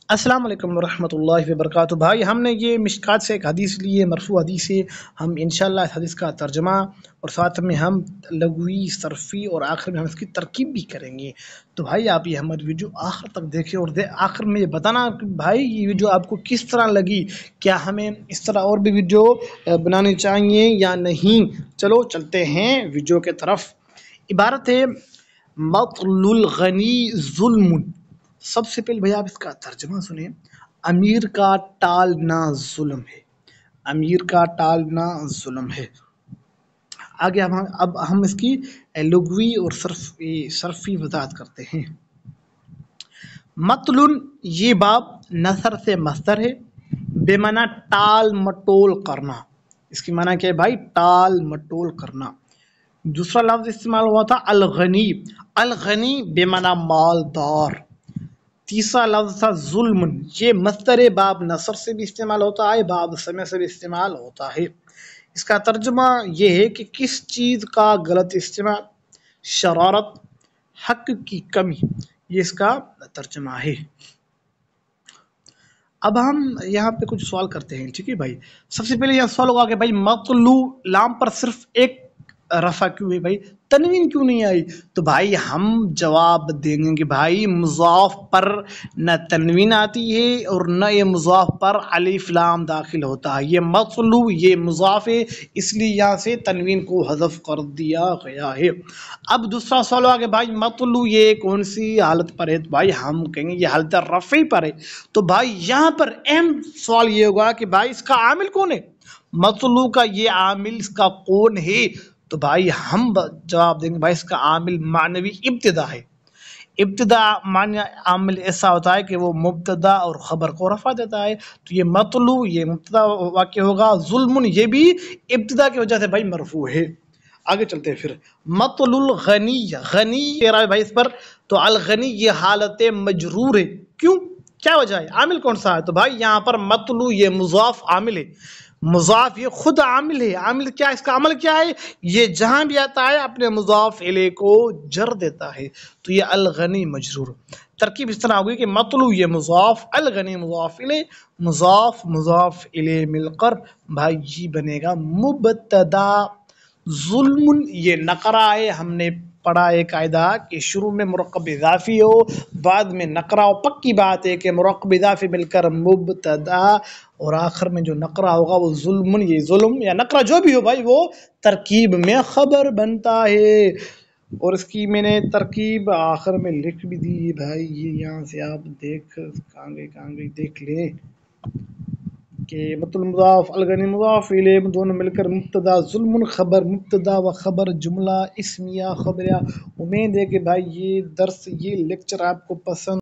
السلام علیکم ورحمۃ اللہ وبرکاتہ۔ بھائی ہم نے یہ مشکات سے ایک حدیث لی ہے، مرفوع حدیث ہے۔ ہم انشاءاللہ اس حدیث کا ترجمہ اور ساتھ میں ہم لغوی، صرفی اور آخر میں ہم اس کی ترکیب بھی کریں گے۔ تو بھائی آپ یہ ہماری ویڈیو آخر تک دیکھیں اور آخر میں یہ بتانا کہ بھائی یہ ویڈیو آپ کو کس طرح لگی، کیا ہمیں اس طرح اور بھی ویڈیو بنانی چاہیے یا نہیں۔ چلو چلتے ہیں ویڈیو کے طرف۔ عبارت ہے مطل الغنی ظلم۔ سب سے پہلے بھائی آپ اس کا ترجمہ سنیں۔ امیر کا ٹالنا ظلم ہے، امیر کا ٹالنا ظلم ہے۔ آگے اب ہم اس کی لغوی اور صرفی وضاحت کرتے ہیں۔ مطلن یہ باب نثر سے مصدر ہے، بے معنی ٹال مٹول کرنا۔ اس کی معنی کیا ہے بھائی؟ ٹال مٹول کرنا۔ دوسرا لفظ استعمال ہوا تھا الغنی، الغنی بے معنی مالدار۔ تیسرا لفظ تھا ظلم، یہ مصدر باب نصر سے بھی استعمال ہوتا ہے، باب سمع سے بھی استعمال ہوتا ہے۔ اس کا ترجمہ یہ ہے کہ کس چیز کا غلط استعمال، شرارت، حق کی کمی، یہ اس کا ترجمہ ہے۔ اب ہم یہاں پہ کچھ سوال کرتے ہیں، ٹھیک ہے بھائی۔ سب سے پہلے یہ سوال ہوگا کہ بھائی مطلو لام پر صرف ایک رفع کیوں ہے بھائی، تنوین کیوں نہیں آئی؟ تو بھائی ہم جواب دیں گے کہ بھائی مضاف پر نہ تنوین آتی ہے اور نہ یہ مضاف پر الف لام داخل ہوتا ہے۔ یہ مطلو یہ مضاف ہے، اس لیے یہاں سے تنوین کو حذف کر دیا گیا ہے۔ اب دوسرا سوال ہوگا کہ بھائی مطلو یہ کون سی حالت پر ہے؟ تو بھائی ہم کہیں گے یہ حالت رفع پر ہے۔ تو بھائی یہاں پر اہم سوال یہ ہوگا کہ بھائی اس کا عامل کون ہے؟ مطلوع کا یہ عامل اس کا کون ہے؟ تو بھائی ہم جواب دیں گے بھائی اس کا عامل معنوی ابتدا ہے۔ ابتدا معنی عامل ایسا ہوتا ہے کہ وہ مبتدا اور خبر کو رفع دیتا ہے۔ تو یہ مطلوع یہ مبتدا واقع ہوگا، ظلم یہ بھی ابتدا کی وجہ سے بھائی مرفوع ہے۔ آگے چلتے ہیں پھر مطل الغنی، غنی بھائی اس پر تو الغنی یہ حالت مجرور ہے، کیوں کیا وجہ ہے؟ عامل کون سا ہے؟ تو بھائی یہاں پر مطلوع یہ مضاف عامل ہے، مضاف یہ خود عامل ہے۔ عامل کیا اس کا عمل کیا ہے؟ یہ جہاں بھی آتا ہے اپنے مضاف الیہ کو جر دیتا ہے، تو یہ الغنی مجرور۔ ترکیب اس طرح ہوگی کہ مطلوع یہ مضاف، الغنی مضاف الیہ، مضاف الیہ مل کر بھائی یہ بنے گا مبتدا۔ ظلم یہ نقرہ ہے، ہم نے پڑھا ایک قاعدہ کہ شروع میں مرکب اضافی ہو بعد میں نقرہ ہو، پکی بات ہے کہ مرکب اضافی مل کر مبتدا اور آخر میں جو نقرہ ہوگا وہ ظلم، یہ ظلم یا نقرہ جو بھی ہو بھائی وہ ترکیب میں خبر بنتا ہے۔ اور اس کی میں نے ترکیب آخر میں لکھ بھی دی بھائی، یہ یہاں سے آپ کہاں گئی دیکھ لیں کہ مطلب مضاف الغنی مضاف الیہ دونوں مل کر مبتدا، ظلم خبر، مبتدا و خبر جملہ اسمیہ خبریہ۔ امید ہے کہ بھائی یہ درس یہ لیکچر آپ کو پسند